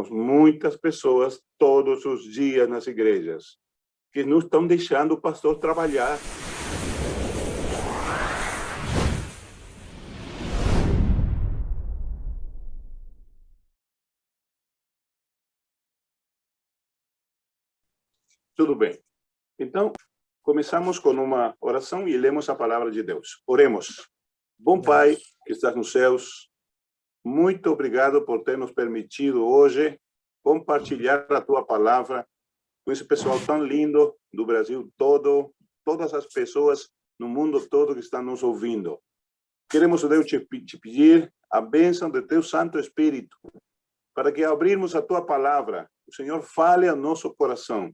encontramos muitas pessoas todos os dias nas igrejas que não estão deixando o pastor trabalhar. Tudo bem. Então, começamos com uma oração e lemos a palavra de Deus. Oremos. Bom Pai, que estás nos céus, muito obrigado por ter nos permitido hoje compartilhar a tua palavra com esse pessoal tão lindo do Brasil todo, todas as pessoas no mundo todo que estão nos ouvindo. Queremos, Deus, te pedir a bênção do teu Santo Espírito, para que ao abrirmos a tua palavra, o Senhor fale ao nosso coração.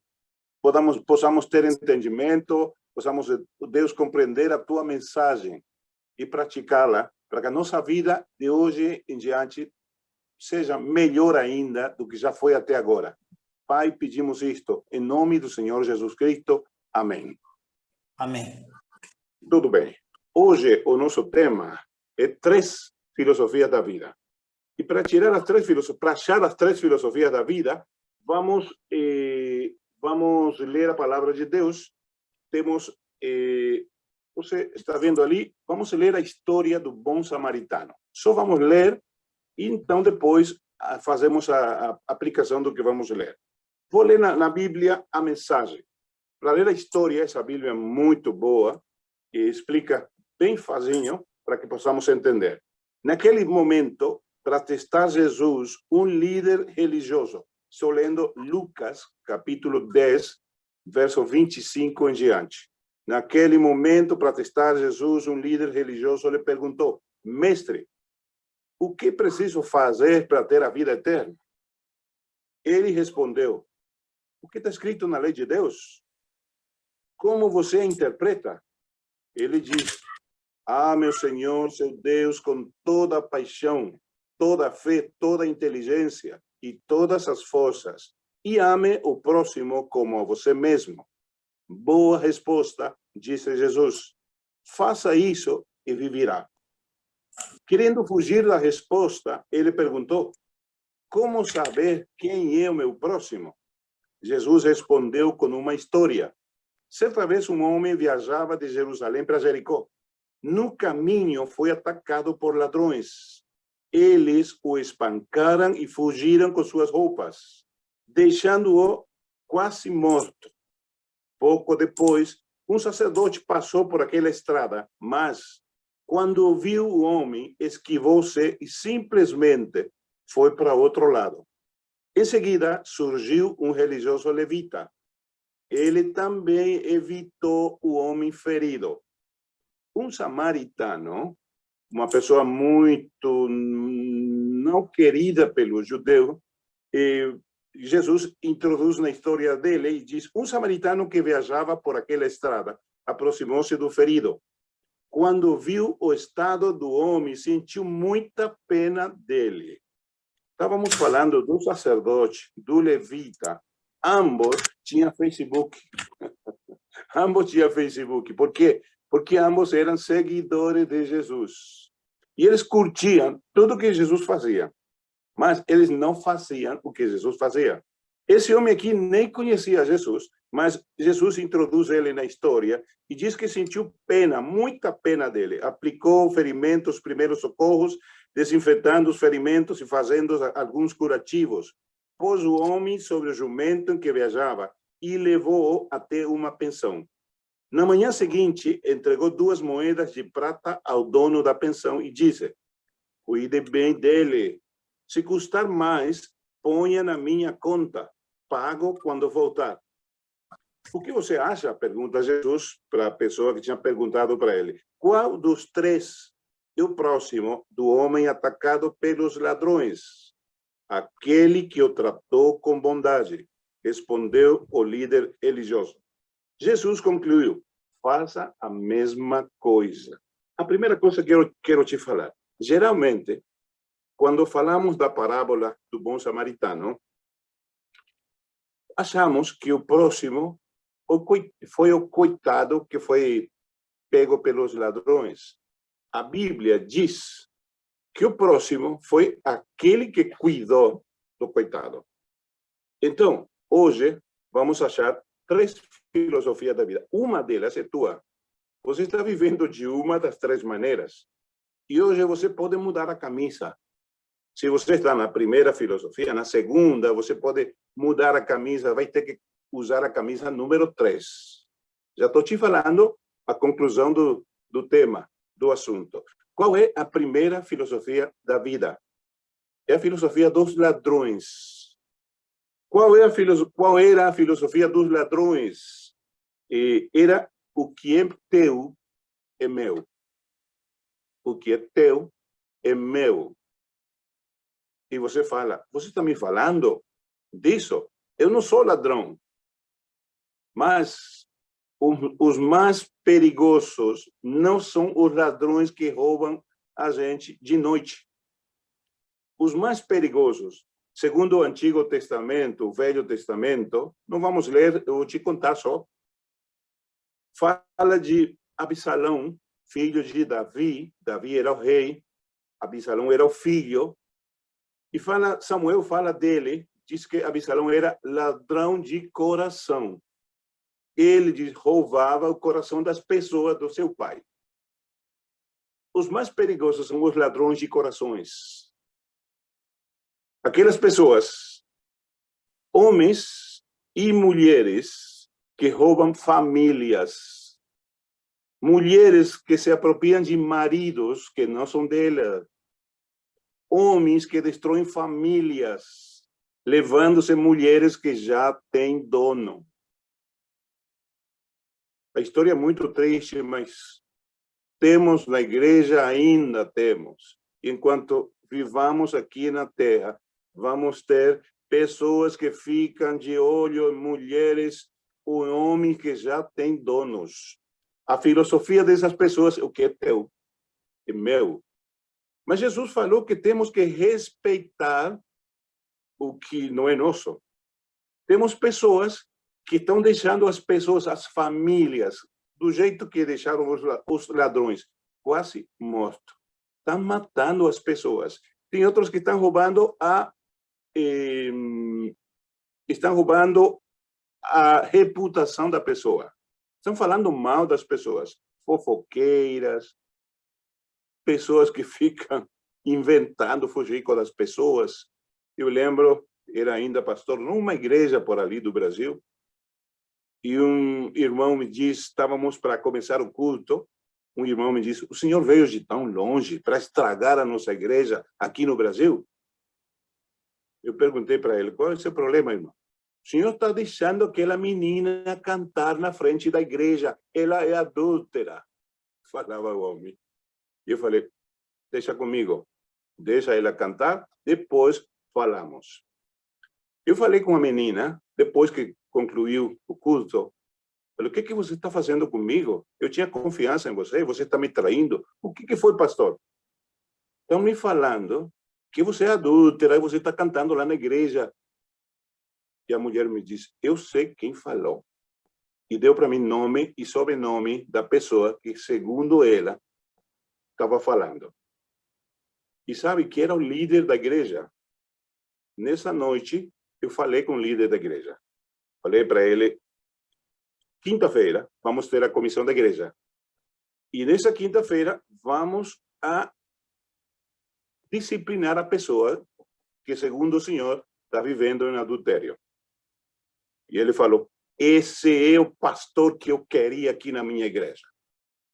Possamos ter entendimento, possamos, Deus, compreender a tua mensagem e praticá-la, para que a nossa vida de hoje em diante seja melhor ainda do que já foi até agora. Pai, pedimos isto em nome do Senhor Jesus Cristo. Amém. Amém. Tudo bem. Hoje o nosso tema é 3 filosofias da vida. E para achar as três filosofias da vida, vamos ler a palavra de Deus. Temos, você está vendo ali, vamos ler a história do bom samaritano. Só vamos ler e então depois fazemos a aplicação do que vamos ler. Vou ler na Bíblia a mensagem. Para ler a história, essa Bíblia é muito boa e explica bem facinho para que possamos entender. Naquele momento, para testar Jesus, um líder religioso, estou lendo Lucas, capítulo 10, verso 25 em diante. Naquele momento, para testar Jesus, um líder religioso lhe perguntou: Mestre, o que preciso fazer para ter a vida eterna? Ele respondeu: o que está escrito na lei de Deus? Como você a interpreta? Ele diz: ame o Senhor, seu Deus, com toda a paixão, toda a fé, toda a inteligência e todas as forças, e ame o próximo como a você mesmo. Boa resposta, disse Jesus. Faça isso e viverá. Querendo fugir da resposta, ele perguntou: como saber quem é o meu próximo? Jesus respondeu com uma história. Certa vez um homem viajava de Jerusalém para Jericó. No caminho foi atacado por ladrões. Eles o espancaram e fugiram com suas roupas, deixando-o quase morto. Pouco depois, um sacerdote passou por aquela estrada, mas, quando viu o homem, esquivou-se e simplesmente foi para outro lado. Em seguida, surgiu um religioso levita. Ele também evitou o homem ferido. Um samaritano, uma pessoa muito não querida pelo judeu, Jesus introduz na história dele e diz: um samaritano que viajava por aquela estrada aproximou-se do ferido. Quando viu o estado do homem, sentiu muita pena dele. Estávamos falando do sacerdote, do levita. Ambos tinham Facebook. Ambos tinham Facebook. Por quê? Porque ambos eram seguidores de Jesus. E eles curtiam tudo que Jesus fazia. Mas eles não faziam o que Jesus fazia. Esse homem aqui nem conhecia Jesus, mas Jesus introduz ele na história e diz que sentiu pena, muita pena dele. Aplicou ferimentos, primeiros socorros, desinfetando os ferimentos e fazendo alguns curativos. Pôs o homem sobre o jumento em que viajava e levou-o até uma pensão. Na manhã seguinte, entregou 2 moedas de prata ao dono da pensão e disse: cuide bem dele. Se custar mais, ponha na minha conta. Pago quando voltar. O que você acha? Pergunta Jesus para a pessoa que tinha perguntado para ele. Qual dos 3 é o próximo do homem atacado pelos ladrões? Aquele que o tratou com bondade, respondeu o líder religioso. Jesus concluiu: faça a mesma coisa. A primeira coisa que eu quero te falar. Geralmente, quando falamos da parábola do bom samaritano, achamos que o próximo foi o coitado que foi pego pelos ladrões. A Bíblia diz que o próximo foi aquele que cuidou do coitado. Então, hoje, vamos achar 3 filosofias da vida. Uma delas é tua. Você está vivendo de uma das 3 maneiras. E hoje você pode mudar a camisa. Se você está na primeira filosofia, na segunda, você pode mudar a camisa, vai ter que usar a camisa número 3. Já estou te falando a conclusão do tema, do assunto. Qual é a primeira filosofia da vida? É a filosofia dos ladrões. Qual era a filosofia dos ladrões? Era o que é teu é meu. O que é teu é meu. E você fala, você está me falando disso? Eu não sou ladrão. Mas os mais perigosos não são os ladrões que roubam a gente de noite. Os mais perigosos, segundo o Antigo Testamento, o Velho Testamento, não vamos ler, eu vou te contar só. Fala de Absalão, filho de Davi. Davi era o rei, Absalão era o filho. E Samuel fala dele, diz que Absalão era ladrão de coração. Ele roubava o coração das pessoas do seu pai. Os mais perigosos são os ladrões de corações. Aquelas pessoas, homens e mulheres, que roubam famílias. Mulheres que se apropriam de maridos que não são dela. Homens que destroem famílias, levando-se mulheres que já têm dono. A história é muito triste, mas temos na igreja, ainda temos. Enquanto vivamos aqui na terra, vamos ter pessoas que ficam de olho em mulheres ou homens que já têm donos. A filosofia dessas pessoas é o que é teu, é meu. Mas Jesus falou que temos que respeitar o que não é nosso. Temos pessoas que estão deixando as pessoas, as famílias, do jeito que deixaram os ladrões, quase mortos. Estão matando as pessoas. Tem outros que estão roubando a reputação da pessoa. Estão falando mal das pessoas, fofoqueiras, pessoas que ficam inventando fujico das pessoas. Eu lembro, era ainda pastor numa igreja por ali do Brasil, e um irmão me disse, estávamos para começar o culto, um irmão me disse, o senhor veio de tão longe para estragar a nossa igreja aqui no Brasil? Eu perguntei para ele, qual é o seu problema, irmão? O senhor está deixando aquela menina cantar na frente da igreja, ela é adúltera, falava o homem. E eu falei, deixa comigo, deixa ela cantar, depois falamos. Eu falei com a menina, depois que concluiu o culto, falei, o que você está fazendo comigo? Eu tinha confiança em você, você está me traindo. O que foi, pastor? Estão me falando que você é adúltera e você está cantando lá na igreja. E a mulher me disse, eu sei quem falou. E deu para mim nome e sobrenome da pessoa que, segundo ela, estava falando. E sabe que era o líder da igreja. Nessa noite, eu falei com o líder da igreja. Falei para ele, quinta-feira, vamos ter a comissão da igreja. E nessa quinta-feira, vamos a disciplinar a pessoa que, segundo o senhor, está vivendo em adultério. E ele falou, esse é o pastor que eu queria aqui na minha igreja.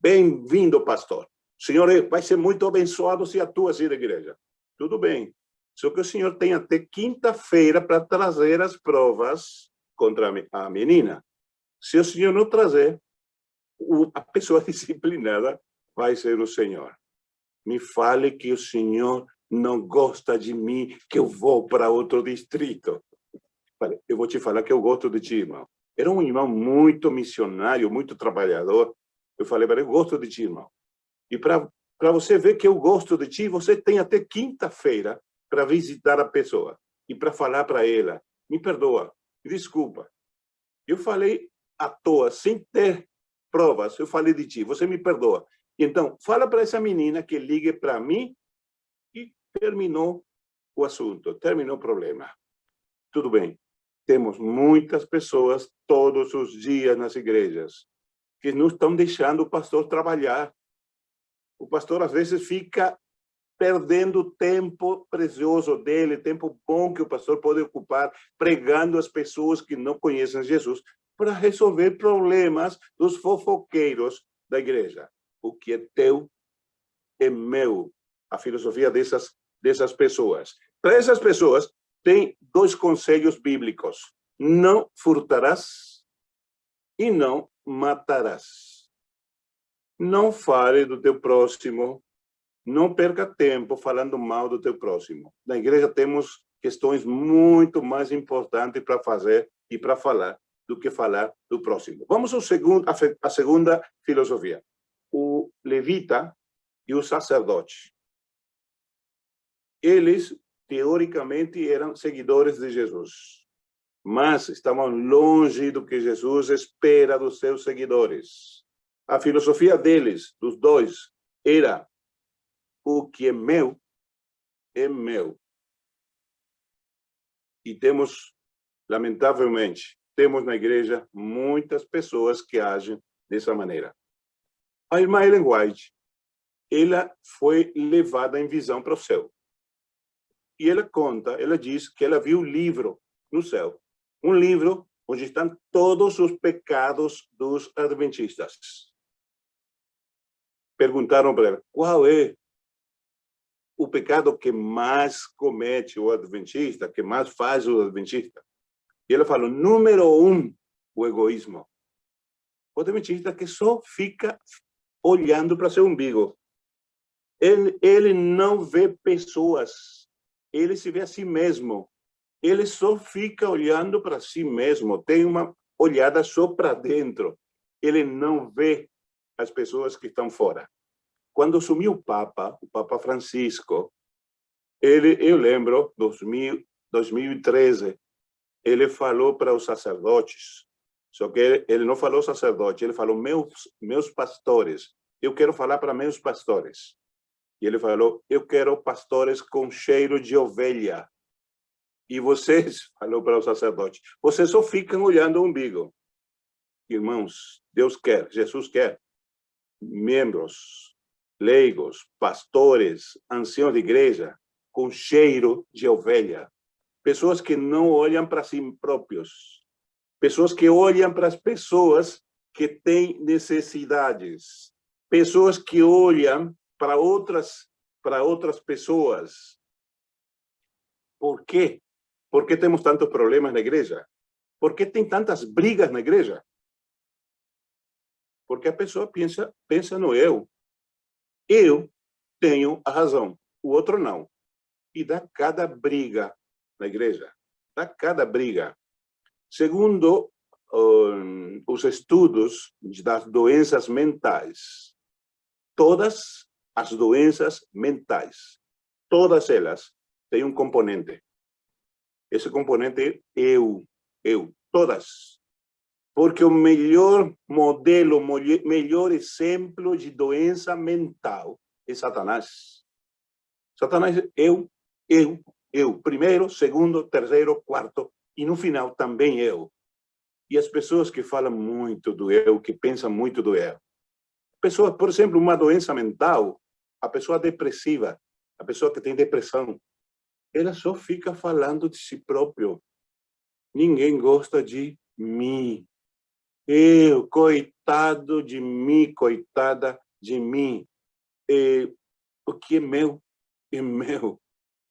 Bem-vindo, pastor. O senhor vai ser muito abençoado se atua assim na igreja. Tudo bem. Só que o senhor tem até quinta-feira para trazer as provas contra a menina. Se o senhor não trazer, a pessoa disciplinada vai ser o senhor. Me fale que o senhor não gosta de mim, que eu vou para outro distrito. Falei, eu vou te falar que eu gosto de ti, irmão. Era um irmão muito missionário, muito trabalhador. Eu falei para ele, eu gosto de ti, irmão. E para você ver que eu gosto de ti, você tem até quinta-feira para visitar a pessoa e para falar para ela, me perdoa, me desculpa. Eu falei à toa, sem ter provas, eu falei de ti, você me perdoa. Então, fala para essa menina que ligue para mim e terminou o assunto, terminou o problema. Tudo bem. Temos muitas pessoas todos os dias nas igrejas que não estão deixando o pastor trabalhar. O pastor, às vezes, fica perdendo tempo precioso dele, tempo bom que o pastor pode ocupar pregando às pessoas que não conhecem Jesus, para resolver problemas dos fofoqueiros da igreja. O que é teu é meu. A filosofia dessas pessoas. Para essas pessoas, tem dois conselhos bíblicos. Não furtarás e não matarás. Não fale do teu próximo. Não perca tempo falando mal do teu próximo. Na igreja temos questões muito mais importantes para fazer e para falar do que falar do próximo. Vamos à segunda filosofia. O levita e o sacerdote. Eles, teoricamente, eram seguidores de Jesus, mas estavam longe do que Jesus espera dos seus seguidores. A filosofia deles, dos dois, era: o que é meu, é meu. E temos, lamentavelmente, temos na igreja muitas pessoas que agem dessa maneira. A irmã Ellen White, ela foi levada em visão para o céu. E ela diz que ela viu um livro no céu. Um livro onde estão todos os pecados dos adventistas. Perguntaram para ela, qual é o pecado que mais comete o adventista, que mais faz o adventista? E ela falou, número 1, o egoísmo. O adventista que só fica olhando para seu umbigo. Ele não vê pessoas, ele se vê a si mesmo. Ele só fica olhando para si mesmo, tem uma olhada só para dentro. Ele não vê as pessoas que estão fora. Quando assumiu o Papa Francisco, eu lembro, 2013, ele falou para os sacerdotes, só que ele não falou sacerdote, ele falou meus pastores. Eu quero falar para meus pastores. E ele falou, eu quero pastores com cheiro de ovelha. E vocês, falou para o sacerdote, vocês só ficam olhando o umbigo. Irmãos, Deus quer, Jesus quer membros, leigos, pastores, anciãos de igreja, com cheiro de ovelha. Pessoas que não olham para si próprios. Pessoas que olham para as pessoas que têm necessidades. Pessoas que olham para outras pessoas. Por quê? Por que temos tantos problemas na igreja? Por que tem tantas brigas na igreja? Porque a pessoa pensa no eu. Eu tenho a razão, o outro não. E dá cada briga na igreja. Dá cada briga. Segundo os estudos das doenças mentais, todas as doenças mentais, todas elas têm um componente. Esse componente é eu, todas. Porque o melhor modelo, melhor exemplo de doença mental é Satanás. Satanás é eu. Primeiro, segundo, terceiro, quarto, e no final também eu. E as pessoas que falam muito do eu, que pensam muito do eu. Pessoa, por exemplo, uma doença mental, a pessoa depressiva, a pessoa que tem depressão, ela só fica falando de si próprio. Ninguém gosta de mim. Eu, coitado de mim, coitada de mim. O que é meu, é meu.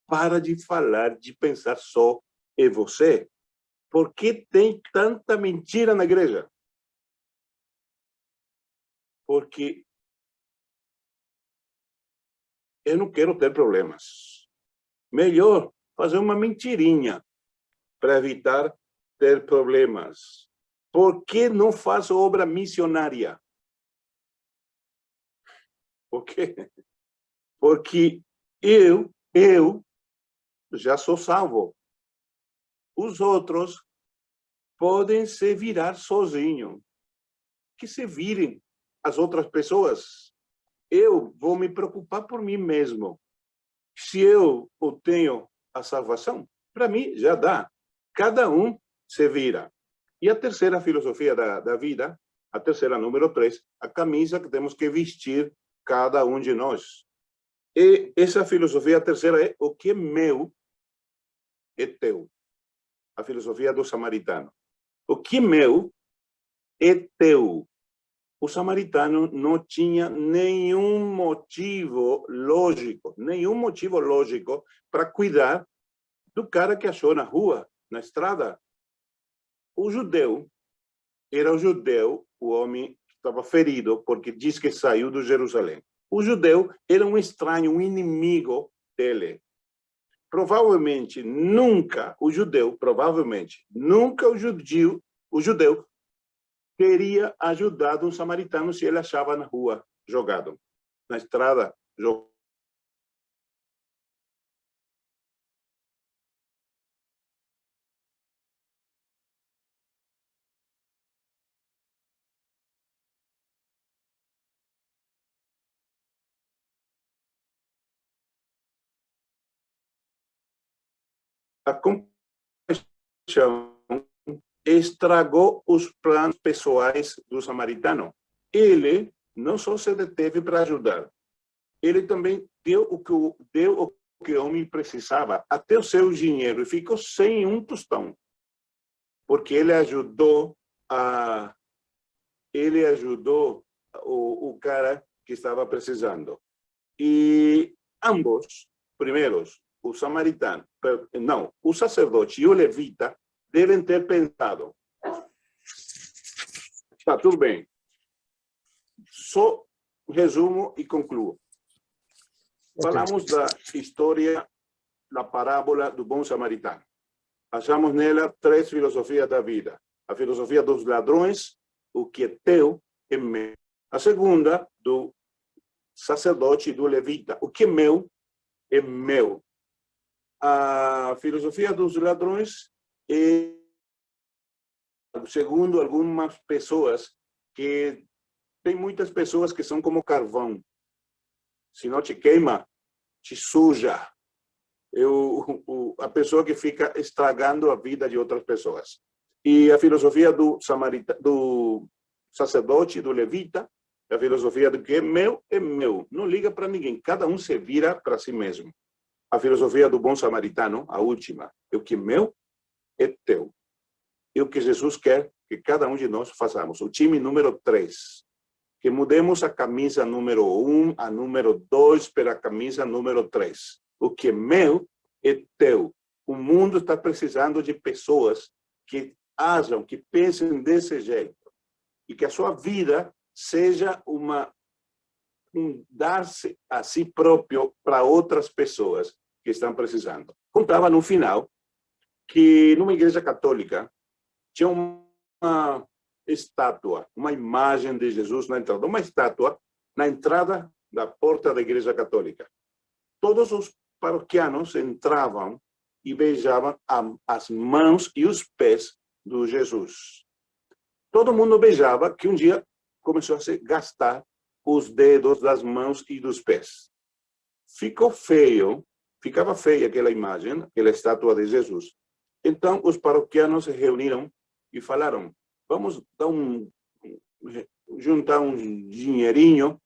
Para de falar, de pensar só em você. Por que tem tanta mentira na igreja? Porque eu não quero ter problemas. Melhor fazer uma mentirinha para evitar ter problemas. Por que não faço obra missionária? Por quê? Porque eu já sou salvo. Os outros podem se virar sozinhos. Que se virem as outras pessoas. Eu vou me preocupar por mim mesmo. Se eu tenho a salvação. Para mim, já dá. Cada um se vira. E a terceira filosofia da vida, a terceira, número 3, a camisa que temos que vestir cada um de nós. E essa filosofia, a terceira, é o que é meu é teu. A filosofia do samaritano. O que é meu é teu. O samaritano não tinha nenhum motivo lógico para cuidar do cara que achou na rua, na estrada. O judeu era o judeu, o homem que estava ferido porque diz que saiu de Jerusalém. O judeu era um estranho, um inimigo dele. Provavelmente nunca o judeu teria ajudado um samaritano se ele achava na rua, jogado, na estrada, jogado. A compaixão estragou os planos pessoais do samaritano. Ele não só se deteve para ajudar, ele também deu o que o homem precisava, até o seu dinheiro, e ficou sem um tostão, porque ele ajudou o cara que estava precisando. E ambos, primeiros, o samaritano, não, o sacerdote e o levita devem ter pensado: tá, tudo bem. Só resumo e concluo. Falamos da história, da parábola do bom samaritano. Achamos nela 3 filosofias da vida. A filosofia dos ladrões, o que é teu é meu. A segunda, do sacerdote e do levita, o que é meu é meu. A filosofia dos ladrões é, segundo algumas pessoas, que tem muitas pessoas que são como carvão. Se não te queima, te suja. A pessoa que fica estragando a vida de outras pessoas. E a filosofia do sacerdote, do levita, a filosofia do que é meu, não liga para ninguém, cada um se vira para si mesmo. A filosofia do bom samaritano, a última, é o que é meu, é teu. E o que Jesus quer que cada um de nós façamos. O time número 3, que mudemos a camisa número 1, a número 2, para a camisa número 3. O que é meu é teu. O mundo está precisando de pessoas que ajam, que pensem desse jeito. E que a sua vida seja dar-se a si próprio para outras pessoas que estão precisando. Contava no final que numa igreja católica tinha uma estátua, uma imagem de Jesus na entrada, uma estátua na entrada da porta da igreja católica. Todos os paroquianos entravam e beijavam as mãos e os pés do Jesus. Todo mundo beijava, que um dia começou a se gastar os dedos das mãos e dos pés. Ficava feia aquela imagem, aquela estátua de Jesus. Então, os paroquianos se reuniram e falaram: vamos juntar um dinheirinho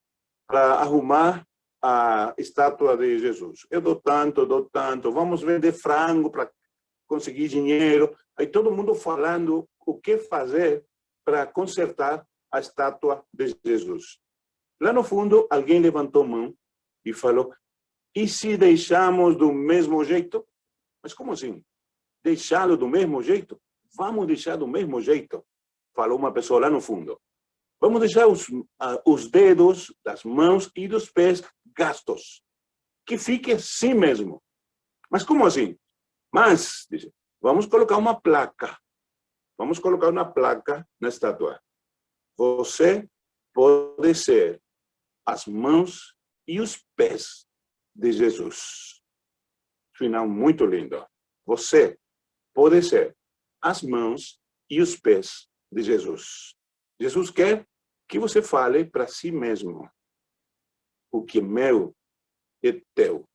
para arrumar a estátua de Jesus. Eu dou tanto, vamos vender frango para conseguir dinheiro. Aí todo mundo falando o que fazer para consertar a estátua de Jesus. Lá no fundo, alguém levantou a mão e falou: e se deixamos do mesmo jeito? Mas como assim? Deixá-lo do mesmo jeito? Vamos deixar do mesmo jeito, falou uma pessoa lá no fundo. Vamos deixar os dedos das mãos e dos pés gastos. Que fique assim mesmo. Mas como assim? Mas, disse, vamos colocar uma placa. Vamos colocar uma placa na estátua. Você pode ser as mãos e os pés de Jesus. Final muito lindo. Você pode ser as mãos e os pés de Jesus. Jesus quer que você fale para si mesmo: o que é meu é teu.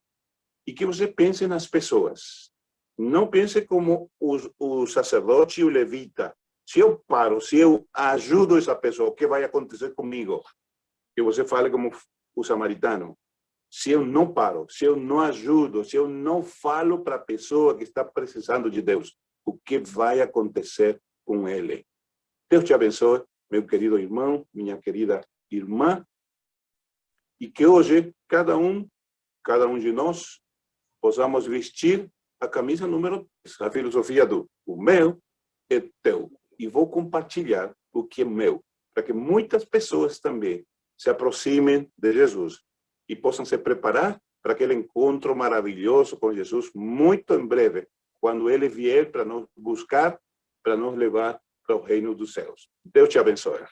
E que você pense nas pessoas. Não pense como o sacerdote e o levita. Se eu paro, se eu ajudo essa pessoa, o que vai acontecer comigo? Que você fale como o samaritano. Se eu não paro, se eu não ajudo, se eu não falo para a pessoa que está precisando de Deus, o que vai acontecer com ele? Deus te abençoe, meu querido irmão, minha querida irmã, e que hoje cada um de nós possamos vestir a camisa número 3, a filosofia do o meu é teu. E vou compartilhar o que é meu, para que muitas pessoas também se aproximem de Jesus e possam se preparar para aquele encontro maravilhoso com Jesus muito em breve, quando ele vier para nos buscar, para nos levar para o reino dos céus. Deus te abençoe.